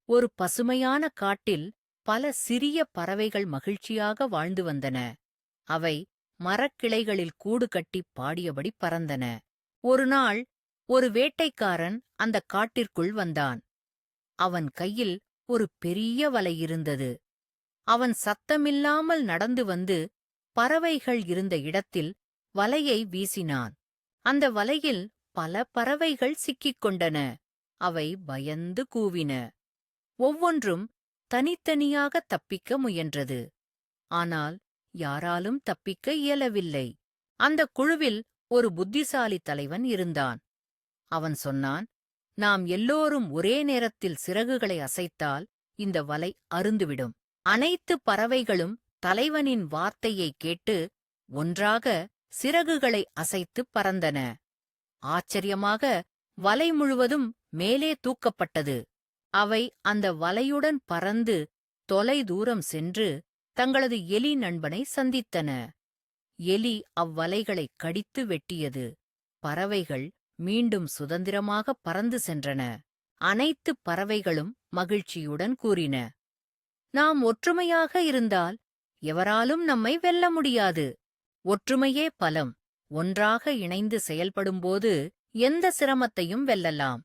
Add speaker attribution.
Speaker 1: ஒரு பசுமையான காட்டில் பல சிறிய பறவைகள் மகிழ்ச்சியாக வாழ்ந்து வந்தன. அவை மரக்கிளைகளில் கூடு கட்டிப் பாடியபடி பறந்தன. ஒருநாள் ஒரு வேட்டைக்காரன் அந்தக் காட்டிற்குள் வந்தான். அவன் கையில் ஒரு பெரிய வலை இருந்தது. அவன் சத்தமில்லாமல் நடந்து வந்து பறவைகள் இருந்த இடத்தில் வலையை வீசினான். அந்த வலையில் பல பறவைகள் சிக்கிக் கொண்டன. அவை பயந்து கூவின. ஒவ்வொன்றும் தனித்தனியாக தப்பிக்க முயன்றது. ஆனால் யாராலும் தப்பிக்க இயலவில்லை. அந்தக் குழுவில் ஒரு புத்திசாலி தலைவன் இருந்தான். அவன் சொன்னான், நாம் எல்லோரும் ஒரே நேரத்தில் சிறகுகளை அசைத்தால் இந்த வலை அறுந்துவிடும். அனைத்து பறவைகளும் தலைவனின் வார்த்தையைக் கேட்டு ஒன்றாக சிறகுகளை அசைத்துப் பறந்தன. ஆச்சரியமாக வலை முழுவதும் மேலே தூக்கப்பட்டது. அவை அந்த வலையுடன் பறந்து தொலை தூரம் சென்று தங்களது எலி நண்பனை சந்தித்தன. எலி அவ்வலைகளைக் கடித்து வெட்டியது. பறவைகள் மீண்டும் சுதந்திரமாக பறந்து சென்றன. அனைத்து பறவைகளும் மகிழ்ச்சியுடன் கூறின, நாம் ஒற்றுமையாக இருந்தால் எவராலும் நம்மை வெல்ல முடியாது. ஒற்றுமையே பலம். ஒன்றாக இணைந்து செயல்படும்போது எந்த சிரமத்தையும் வெல்லலாம்.